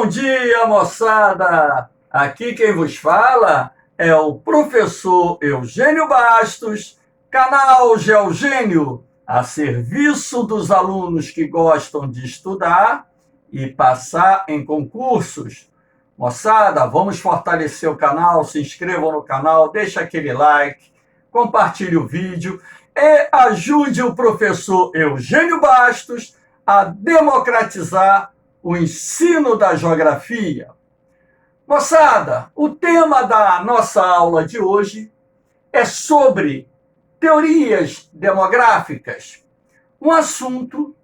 Bom dia, moçada! Aqui quem vos fala é o professor Eugênio Bastos, canal Geogênio, a serviço dos alunos que gostam de estudar e passar em concursos. Moçada, vamos fortalecer o canal, se inscrevam no canal, deixa aquele like, compartilhe o vídeo e ajude o professor Eugênio Bastos a democratizar o ensino da geografia. Moçada, o tema da nossa aula de hoje é sobre teorias demográficas, um assunto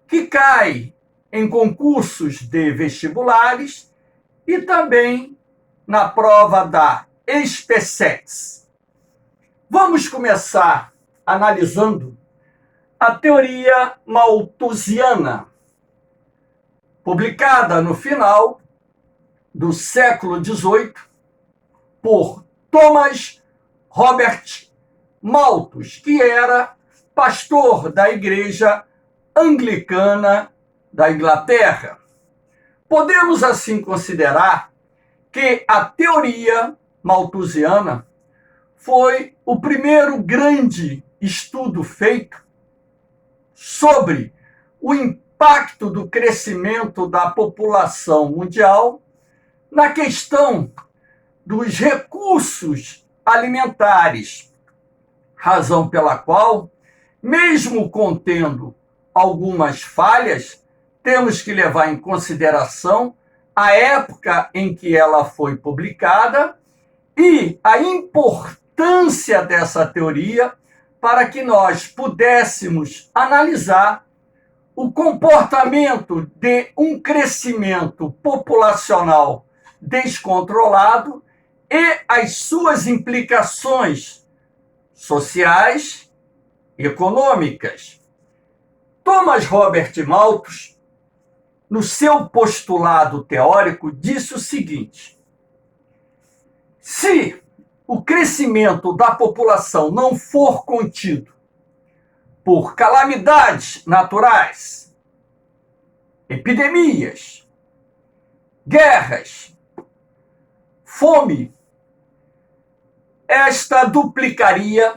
que cai em concursos de vestibulares e também na prova da SpaceX. Vamos começar analisando a teoria malthusiana, publicada no final do século XVIII por Thomas Robert Malthus, que era pastor da Igreja Anglicana da Inglaterra. Podemos assim considerar que a teoria malthusiana foi o primeiro grande estudo feito sobre o impacto do crescimento da população mundial na questão dos recursos alimentares, razão pela qual, mesmo contendo algumas falhas, temos que levar em consideração a época em que ela foi publicada e a importância dessa teoria para que nós pudéssemos analisar o comportamento de um crescimento populacional descontrolado e as suas implicações sociais e econômicas. Thomas Robert Malthus, no seu postulado teórico, disse o seguinte: se o crescimento da população não for contido por calamidades naturais, epidemias, guerras, fome, esta duplicaria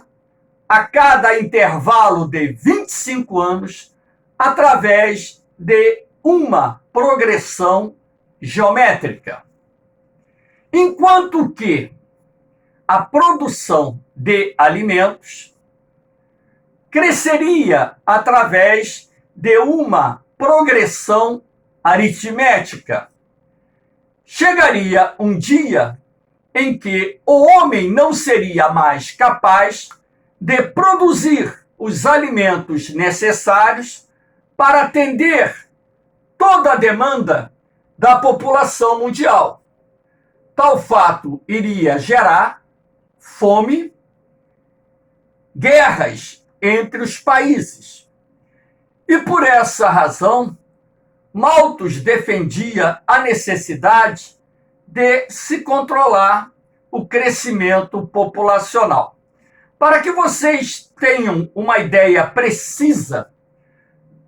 a cada intervalo de 25 anos através de uma progressão geométrica. Enquanto que a produção de alimentos cresceria através de uma progressão aritmética. Chegaria um dia em que o homem não seria mais capaz de produzir os alimentos necessários para atender toda a demanda da população mundial. Tal fato iria gerar fome, guerras entre os países. E por essa razão, Malthus defendia a necessidade de se controlar o crescimento populacional. Para que vocês tenham uma ideia precisa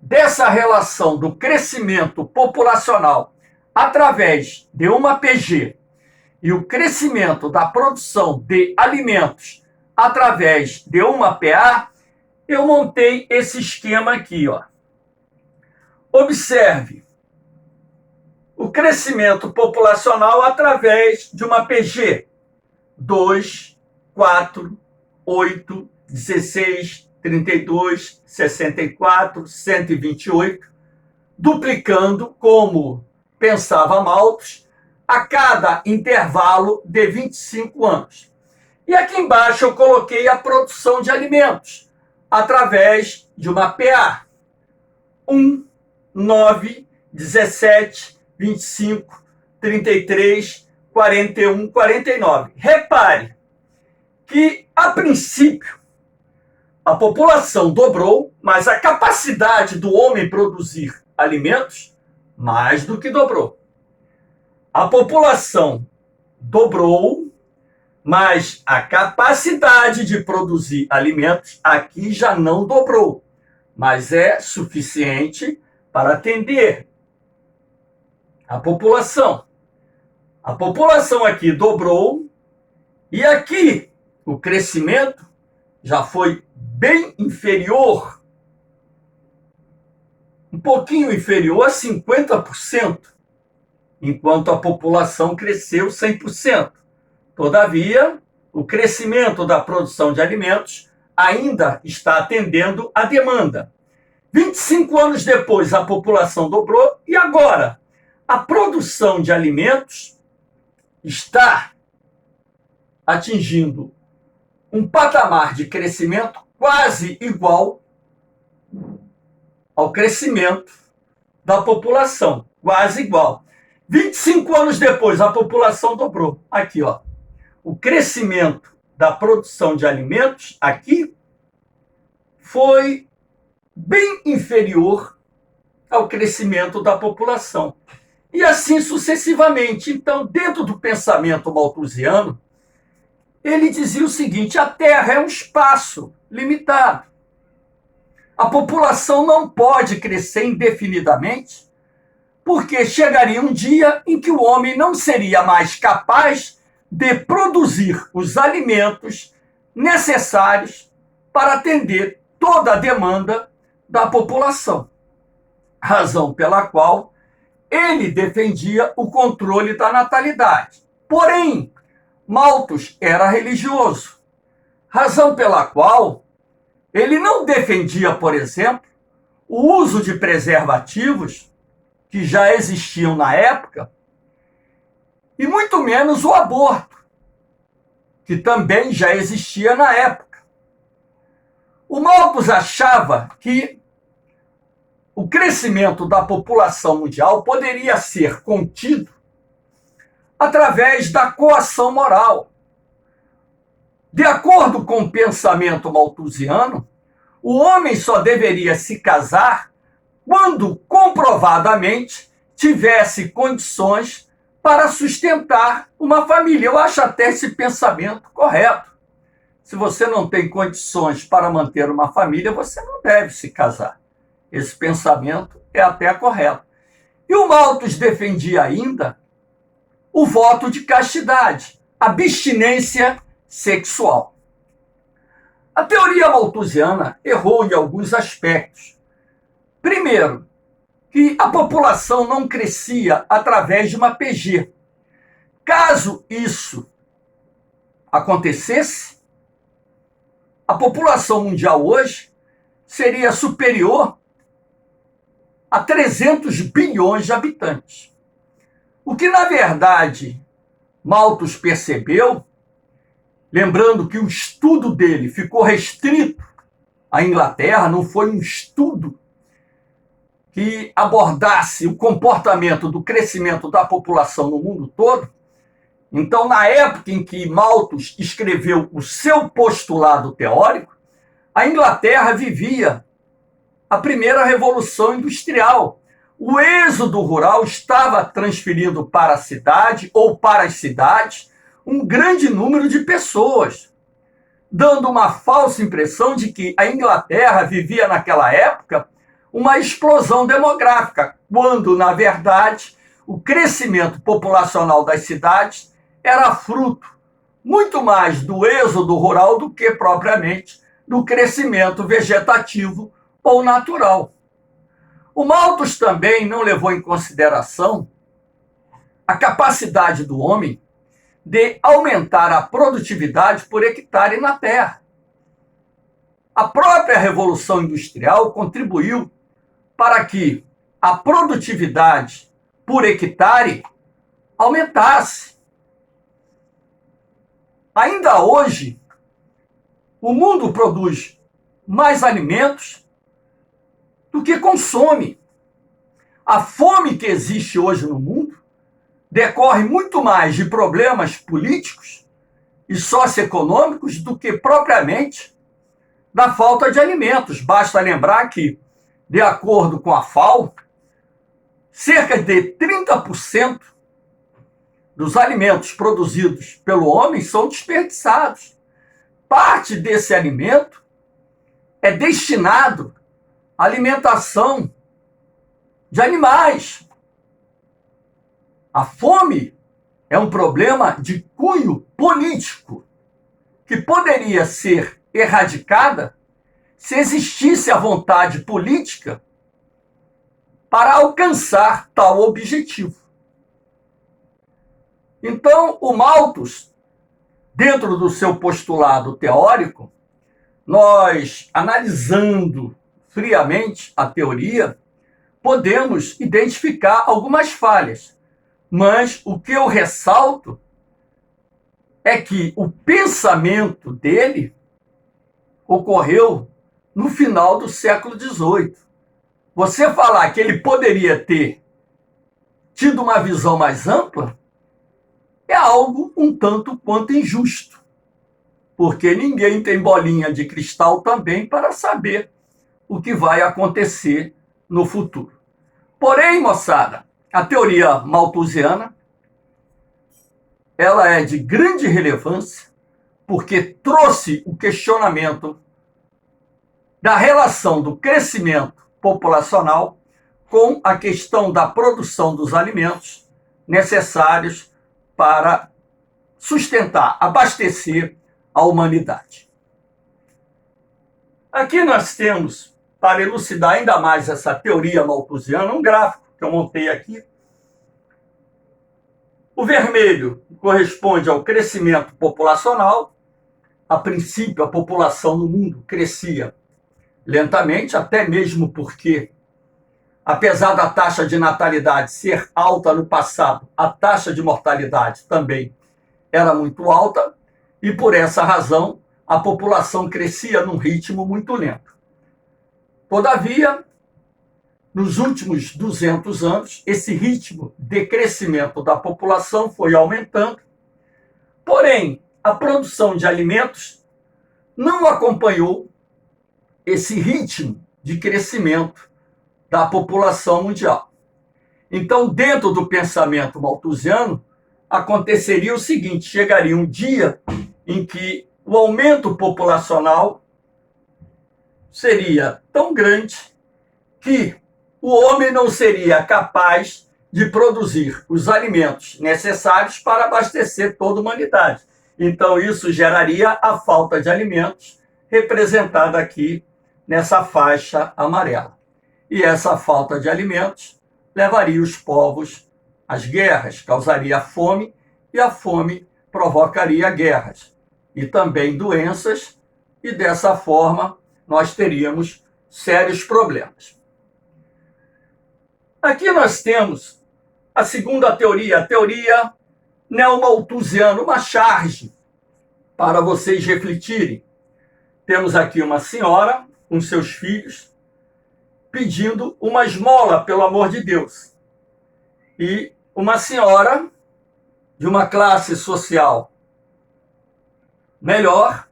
dessa relação do crescimento populacional através de uma PG e o crescimento da produção de alimentos através de uma PA, eu montei esse esquema aqui, ó. Observe o crescimento populacional através de uma PG 2, 4, 8, 16, 32, 64, 128, duplicando, como pensava Malthus, a cada intervalo de 25 anos. E aqui embaixo eu coloquei a produção de alimentos através de uma PA. 1, 9, 17, 25, 33, 41, 49. Repare que, a princípio, a população dobrou, mas a capacidade do homem produzir alimentos mais do que dobrou. A população dobrou, mas a capacidade de produzir alimentos aqui já não dobrou, mas é suficiente para atender A população. A população aqui dobrou e aqui o crescimento já foi bem inferior, um pouquinho inferior a 50%, enquanto a população cresceu 100%. Todavia, o crescimento da produção de alimentos ainda está atendendo à demanda. 25 anos depois, a população dobrou e agora a produção de alimentos está atingindo um patamar de crescimento quase igual ao crescimento da população, quase igual. 25 anos depois, a população dobrou. Aqui, ó, o crescimento da produção de alimentos aqui foi bem inferior ao crescimento da população. E assim sucessivamente. Então, dentro do pensamento malthusiano, ele dizia o seguinte: a Terra é um espaço limitado. A população não pode crescer indefinidamente, porque chegaria um dia em que o homem não seria mais capaz de produzir os alimentos necessários para atender toda a demanda da população. Razão pela qual ele defendia o controle da natalidade. Porém, Malthus era religioso, razão pela qual ele não defendia, por exemplo, o uso de preservativos que já existiam na época, e muito menos o aborto, que também já existia na época. O Malthus achava que o crescimento da população mundial poderia ser contido através da coação moral. De acordo com o pensamento malthusiano, o homem só deveria se casar quando comprovadamente tivesse condições para sustentar uma família. Eu acho até esse pensamento correto. Se você não tem condições para manter uma família, você não deve se casar. Esse pensamento é até correto. E o Malthus defendia ainda o voto de castidade, abstinência sexual. A teoria malthusiana errou em alguns aspectos. Primeiro, que a população não crescia através de uma PG. Caso isso acontecesse, a população mundial hoje seria superior a 300 bilhões de habitantes. O que, na verdade, Malthus percebeu, lembrando que o estudo dele ficou restrito à Inglaterra, não foi um estudo que abordasse o comportamento do crescimento da população no mundo todo. Então, na época em que Malthus escreveu o seu postulado teórico, a Inglaterra vivia a primeira revolução industrial. O êxodo rural estava transferindo para a cidade ou para as cidades um grande número de pessoas, dando uma falsa impressão de que a Inglaterra vivia naquela época uma explosão demográfica, quando, na verdade, o crescimento populacional das cidades era fruto muito mais do êxodo rural do que propriamente do crescimento vegetativo ou natural. O Malthus também não levou em consideração a capacidade do homem de aumentar a produtividade por hectare na terra. A própria Revolução Industrial contribuiu para que a produtividade por hectare aumentasse. Ainda hoje, o mundo produz mais alimentos do que consome. A fome que existe hoje no mundo decorre muito mais de problemas políticos e socioeconômicos do que propriamente da falta de alimentos. Basta lembrar que, de acordo com a FAO, cerca de 30% dos alimentos produzidos pelo homem são desperdiçados. Parte desse alimento é destinado à alimentação de animais. A fome é um problema de cunho político que poderia ser erradicada se existisse a vontade política para alcançar tal objetivo. Então, o Malthus, dentro do seu postulado teórico, nós, analisando friamente a teoria, podemos identificar algumas falhas. Mas o que eu ressalto é que o pensamento dele ocorreu no final do século XVIII. Você falar que ele poderia ter tido uma visão mais ampla é algo um tanto quanto injusto, porque ninguém tem bolinha de cristal também para saber o que vai acontecer no futuro. Porém, moçada, a teoria malthusiana ela é de grande relevância porque trouxe o questionamento da relação do crescimento populacional com a questão da produção dos alimentos necessários para sustentar, abastecer a humanidade. Aqui nós temos, para elucidar ainda mais essa teoria malthusiana, um gráfico que eu montei aqui. O vermelho corresponde ao crescimento populacional. A princípio, a população no mundo crescia lentamente, até mesmo porque, apesar da taxa de natalidade ser alta no passado, a taxa de mortalidade também era muito alta, e por essa razão a população crescia num ritmo muito lento. Todavia, nos últimos 200 anos, esse ritmo de crescimento da população foi aumentando, porém, a produção de alimentos não acompanhou esse ritmo de crescimento da população mundial. Então, dentro do pensamento malthusiano, aconteceria o seguinte: chegaria um dia em que o aumento populacional seria tão grande que o homem não seria capaz de produzir os alimentos necessários para abastecer toda a humanidade. Então, isso geraria a falta de alimentos, representada aqui nessa faixa amarela. E essa falta de alimentos levaria os povos às guerras, causaria fome, e a fome provocaria guerras e também doenças, e dessa forma nós teríamos sérios problemas. Aqui nós temos a segunda teoria, a teoria neomalthusiana, uma charge para vocês refletirem. Temos aqui uma senhora com seus filhos pedindo uma esmola, pelo amor de Deus. E uma senhora de uma classe social melhor,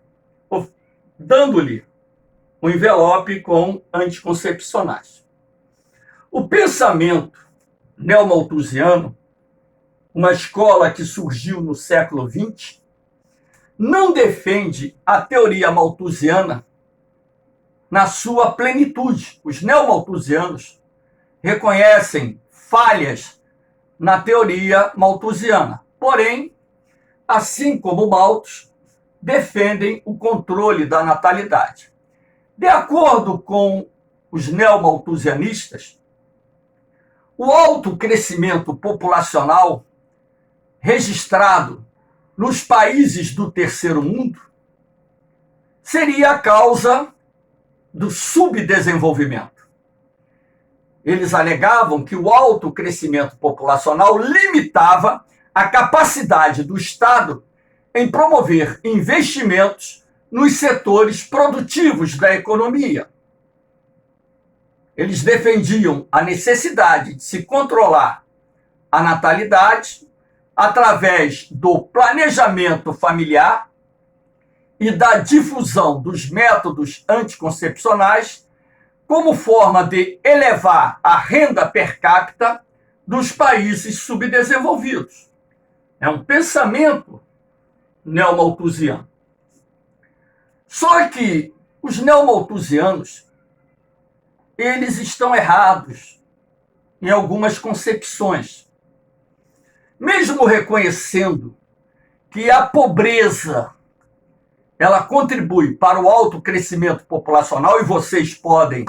dando-lhe um envelope com anticoncepcionais. O pensamento neomalthusiano, uma escola que surgiu no século XX, não defende a teoria malthusiana na sua plenitude. Os neomalthusianos reconhecem falhas na teoria malthusiana, porém, assim como Malthus, defendem o controle da natalidade. De acordo com os neomalthusianistas, o alto crescimento populacional registrado nos países do terceiro mundo seria a causa do subdesenvolvimento. Eles alegavam que o alto crescimento populacional limitava a capacidade do Estado em promover investimentos nos setores produtivos da economia. Eles defendiam a necessidade de se controlar a natalidade através do planejamento familiar e da difusão dos métodos anticoncepcionais como forma de elevar a renda per capita dos países subdesenvolvidos. É um pensamento neomalthusiano. Só que os neomalthusianos, eles estão errados em algumas concepções. mesmo reconhecendo que a pobreza ela contribui para o alto crescimento populacional, e vocês podem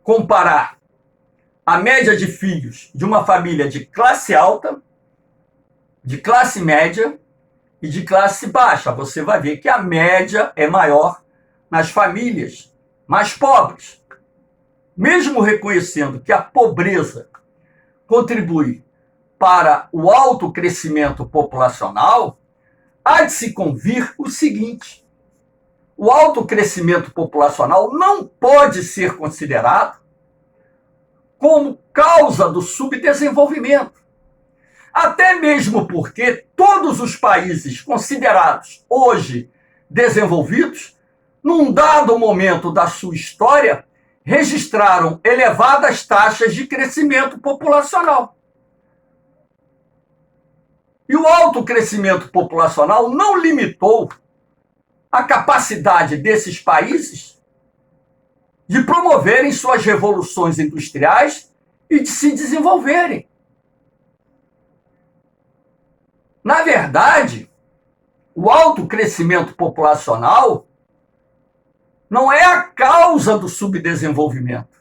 comparar a média de filhos de uma família de classe alta, de classe média e de classe baixa. Você vai ver que a média é maior nas famílias mais pobres. Mesmo reconhecendo que a pobreza contribui para o alto crescimento populacional, há de se convir o seguinte: o alto crescimento populacional não pode ser considerado como causa do subdesenvolvimento. Até mesmo porque todos os países considerados hoje desenvolvidos, num dado momento da sua história, registraram elevadas taxas de crescimento populacional. E o alto crescimento populacional não limitou a capacidade desses países de promoverem suas revoluções industriais e de se desenvolverem. Na verdade, o alto crescimento populacional não é a causa do subdesenvolvimento,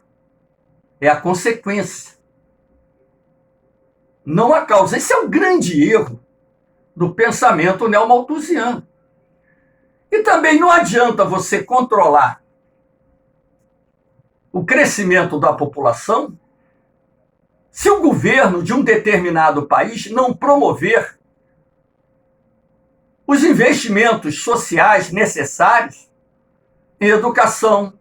é a consequência. Não a causa. Esse é o grande erro do pensamento neomalthusiano. E também não adianta você controlar o crescimento da população se o governo de um determinado país não promover os investimentos sociais necessários em educação,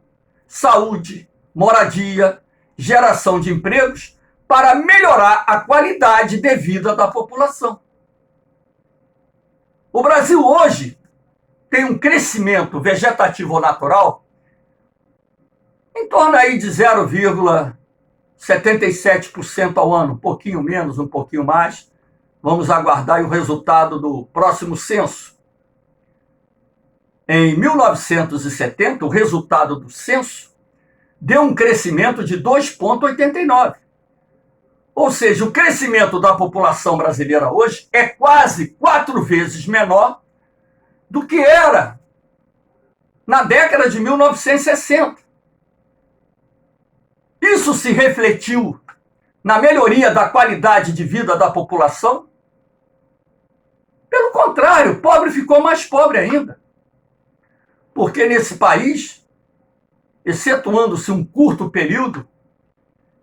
saúde, moradia, geração de empregos para melhorar a qualidade de vida da população. O Brasil hoje tem um crescimento vegetativo ou natural em torno aí de 0,77% ao ano, um pouquinho menos, um pouquinho mais. Vamos aguardar o resultado do próximo censo. Em 1970, o resultado do censo deu um crescimento de 2,89. Ou seja, o crescimento da população brasileira hoje é quase 4 vezes menor do que era na década de 1960. Isso se refletiu na melhoria da qualidade de vida da população? Pelo contrário, o pobre ficou mais pobre ainda. Porque nesse país, excetuando-se um curto período,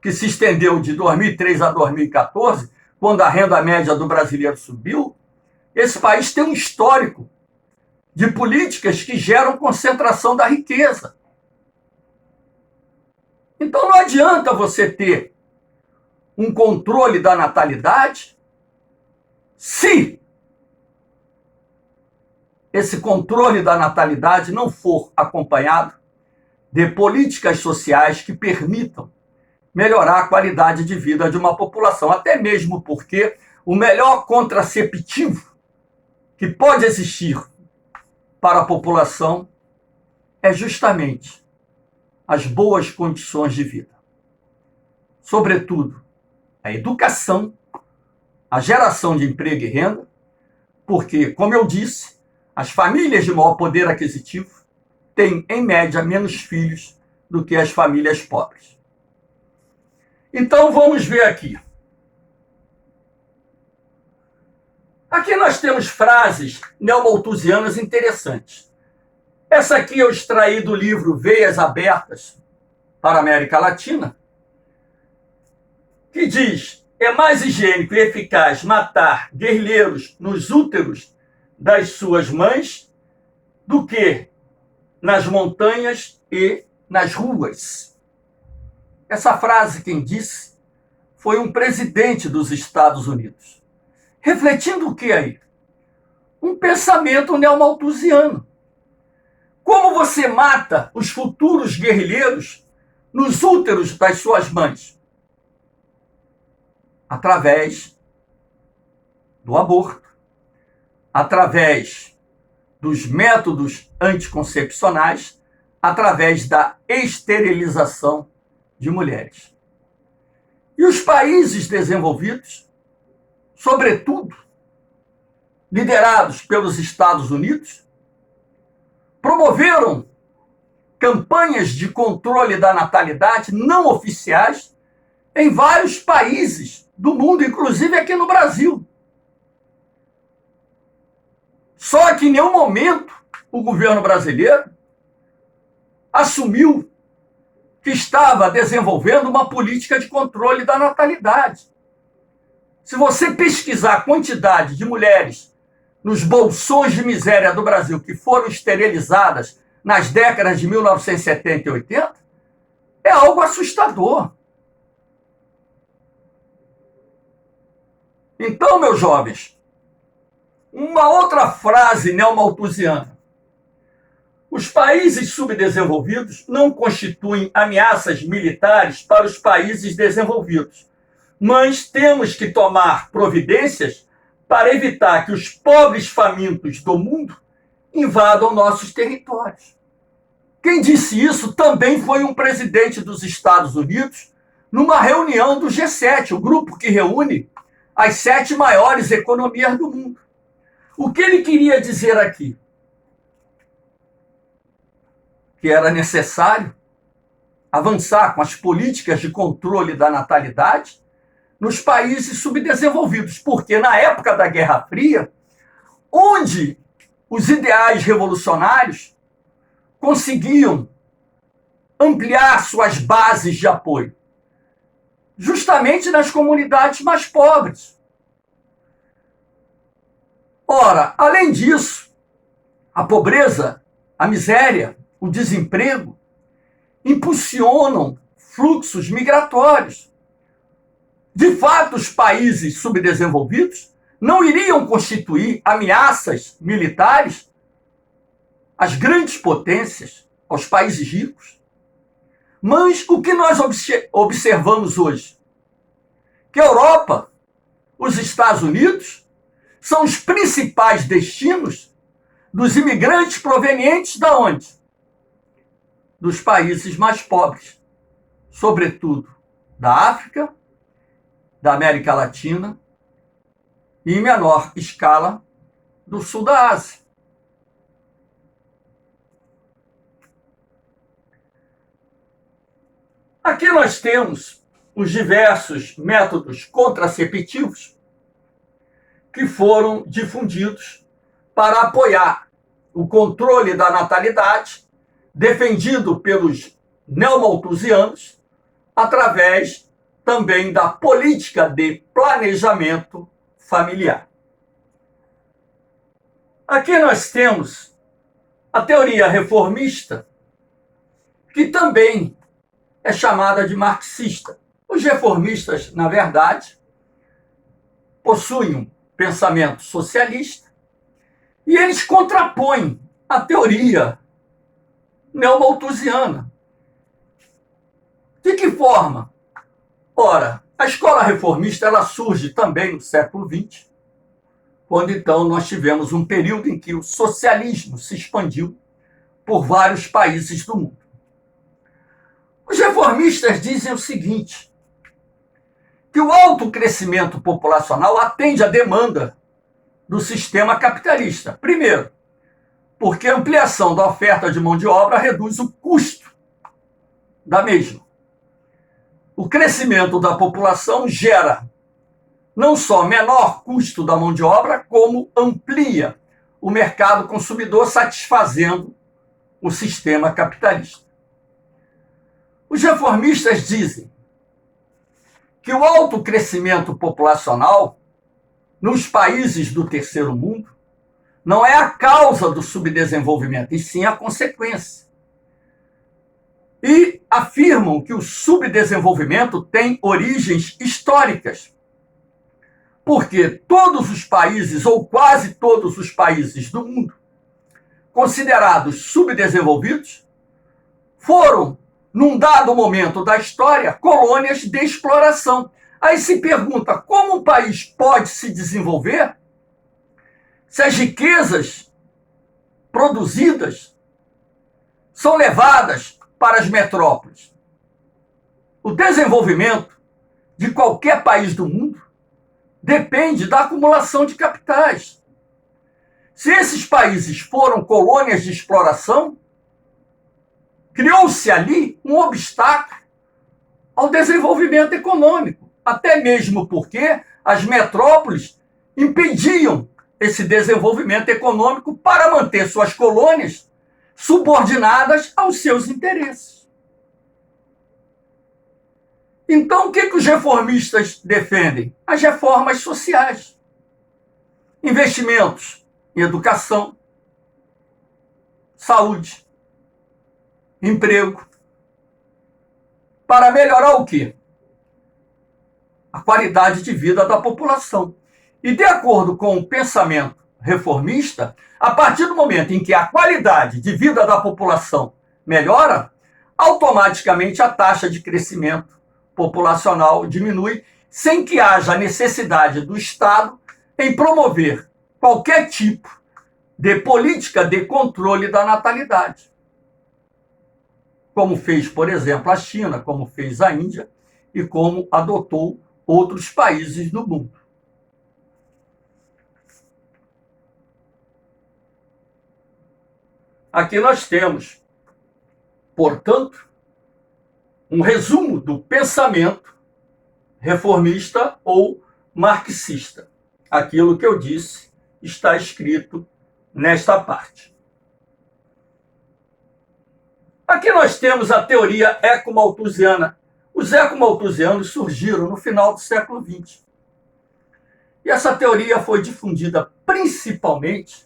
que se estendeu de 2003 a 2014, quando a renda média do brasileiro subiu, esse país tem um histórico de políticas que geram concentração da riqueza. Então não adianta você ter um controle da natalidade se esse controle da natalidade não for acompanhado de políticas sociais que permitam melhorar a qualidade de vida de uma população. Até mesmo porque o melhor contraceptivo que pode existir para a população é justamente as boas condições de vida. Sobretudo, a educação, a geração de emprego e renda, porque, como eu disse, as famílias de maior poder aquisitivo têm, em média, menos filhos do que as famílias pobres. Então, vamos ver aqui. Aqui nós temos frases neomalthusianas interessantes. Essa aqui eu extraí do livro Veias Abertas para a América Latina, que diz: é mais higiênico e eficaz matar guerrilheiros nos úteros das suas mães do que nas montanhas e nas ruas. Essa frase quem disse foi um presidente dos Estados Unidos. Refletindo o que aí? Um pensamento neomalthusiano. Como você mata os futuros guerrilheiros nos úteros das suas mães? Através do aborto, através dos métodos anticoncepcionais, através da esterilização de mulheres. E os países desenvolvidos sobretudo liderados pelos Estados Unidos, promoveram campanhas de controle da natalidade não oficiais em vários países do mundo, inclusive aqui no Brasil. Só que em nenhum momento o governo brasileiro assumiu que estava desenvolvendo uma política de controle da natalidade. Se você pesquisar a quantidade de mulheres nos bolsões de miséria do Brasil que foram esterilizadas nas décadas de 1970 e 80, é algo assustador. Então, meus jovens, uma outra frase neomalthusiana: os países subdesenvolvidos não constituem ameaças militares para os países desenvolvidos, mas temos que tomar providências para evitar que os pobres famintos do mundo invadam nossos territórios. Quem disse isso também foi um presidente dos Estados Unidos numa reunião do G7, o grupo que reúne as 7 maiores economias do mundo. O que ele queria dizer aqui? Que era necessário avançar com as políticas de controle da natalidade nos países subdesenvolvidos, porque na época da Guerra Fria, onde os ideais revolucionários conseguiam ampliar suas bases de apoio, justamente nas comunidades mais pobres. Ora, além disso, a pobreza, a miséria, o desemprego impulsionam fluxos migratórios. De fato, os países subdesenvolvidos não iriam constituir ameaças militares às grandes potências, aos países ricos. Mas o que nós observamos hoje? Que a Europa, os Estados Unidos, são os principais destinos dos imigrantes provenientes de onde? Dos países mais pobres, sobretudo da África, da América Latina e, em menor escala, do sul da Ásia. Aqui nós temos os diversos métodos contraceptivos que foram difundidos para apoiar o controle da natalidade, defendido pelos neomalthusianos, através também da política de planejamento familiar. Aqui nós temos a teoria reformista, que também é chamada de marxista. Os reformistas, na verdade, possuem um pensamento socialista e eles contrapõem a teoria neomalthusiana. De que forma? Ora, a escola reformista ela surge também no século XX, quando então nós tivemos um período em que o socialismo se expandiu por vários países do mundo. Os reformistas dizem o seguinte, que o alto crescimento populacional atende à demanda do sistema capitalista. Primeiro, porque a ampliação da oferta de mão de obra reduz o custo da mesma. O crescimento da população gera não só menor custo da mão de obra, como amplia o mercado consumidor, satisfazendo o sistema capitalista. Os reformistas dizem que o alto crescimento populacional nos países do terceiro mundo não é a causa do subdesenvolvimento, e sim a consequência. E afirmam que o subdesenvolvimento tem origens históricas, porque todos os países, ou quase todos os países do mundo, considerados subdesenvolvidos, foram, num dado momento da história, colônias de exploração. Aí se pergunta, como um país pode se desenvolver se as riquezas produzidas são levadas para as metrópoles? O desenvolvimento de qualquer país do mundo depende da acumulação de capitais. Se esses países foram colônias de exploração, criou-se ali um obstáculo ao desenvolvimento econômico, até mesmo porque as metrópoles impediam esse desenvolvimento econômico para manter suas colônias subordinadas aos seus interesses. Então, o que os reformistas defendem? As reformas sociais. Investimentos em educação, saúde, emprego, para melhorar o quê? A qualidade de vida da população. E de acordo com o pensamento reformista, a partir do momento em que a qualidade de vida da população melhora, automaticamente a taxa de crescimento populacional diminui, sem que haja necessidade do Estado em promover qualquer tipo de política de controle da natalidade. Como fez, por exemplo, a China, como fez a Índia e como adotou outros países do mundo. Aqui nós temos, portanto, um resumo do pensamento reformista ou marxista. Aquilo que eu disse está escrito nesta parte. Aqui nós temos a teoria ecomalthusiana. Os ecomalthusianos surgiram no final do século XX. E essa teoria foi difundida principalmente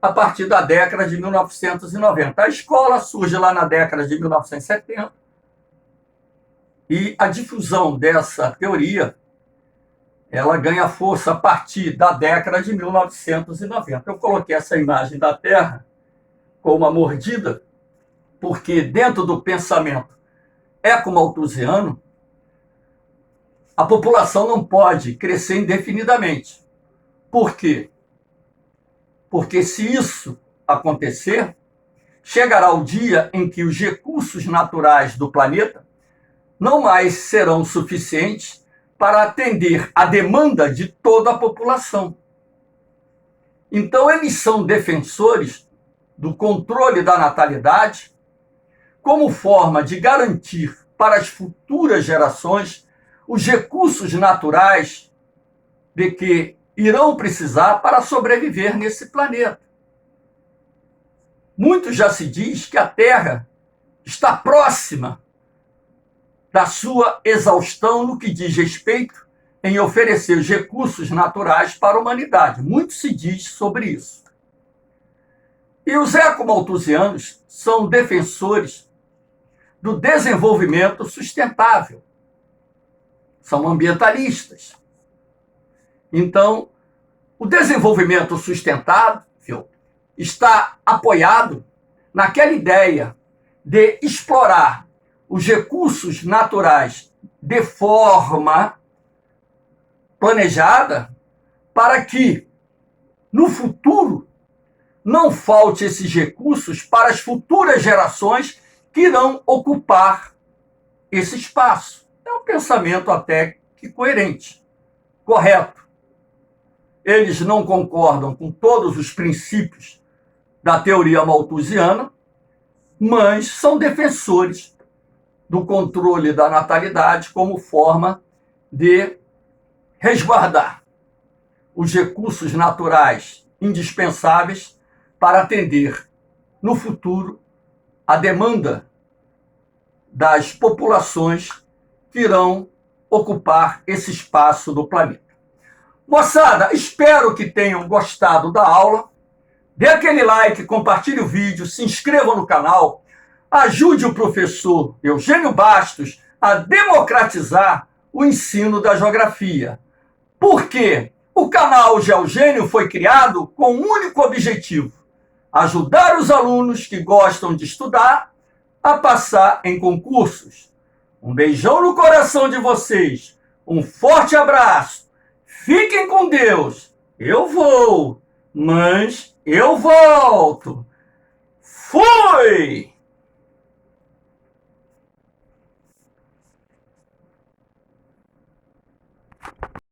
a partir da década de 1990. A escola surge lá na década de 1970 e a difusão dessa teoria ela ganha força a partir da década de 1990. Eu coloquei essa imagem da Terra com uma mordida, porque dentro do pensamento ecomalthusiano, a população não pode crescer indefinidamente. Por quê? Porque se isso acontecer, chegará o dia em que os recursos naturais do planeta não mais serão suficientes para atender a demanda de toda a população. Então, eles são defensores do controle da natalidade como forma de garantir para as futuras gerações os recursos naturais de que irão precisar para sobreviver nesse planeta. Muito já se diz que a Terra está próxima da sua exaustão no que diz respeito em oferecer os recursos naturais para a humanidade. Muito se diz sobre isso. E os ecomalthusianos são defensores do desenvolvimento sustentável. São ambientalistas. Então, o desenvolvimento sustentável está apoiado naquela ideia de explorar os recursos naturais de forma planejada para que, no futuro, não falte esses recursos para as futuras gerações que irão ocupar esse espaço. É um pensamento até que coerente, correto. Eles não concordam com todos os princípios da teoria malthusiana, mas são defensores do controle da natalidade como forma de resguardar os recursos naturais indispensáveis para atender, no futuro, a demanda das populações que irão ocupar esse espaço do planeta. Moçada, espero que tenham gostado da aula. Dê aquele like, compartilhe o vídeo, se inscreva no canal, ajude o professor Eugênio Bastos a democratizar o ensino da geografia. Porque o canal Geogênio foi criado com um único objetivo: ajudar os alunos que gostam de estudar a passar em concursos. Um beijão no coração de vocês, um forte abraço, fiquem com Deus. Eu vou, mas eu volto. Fui!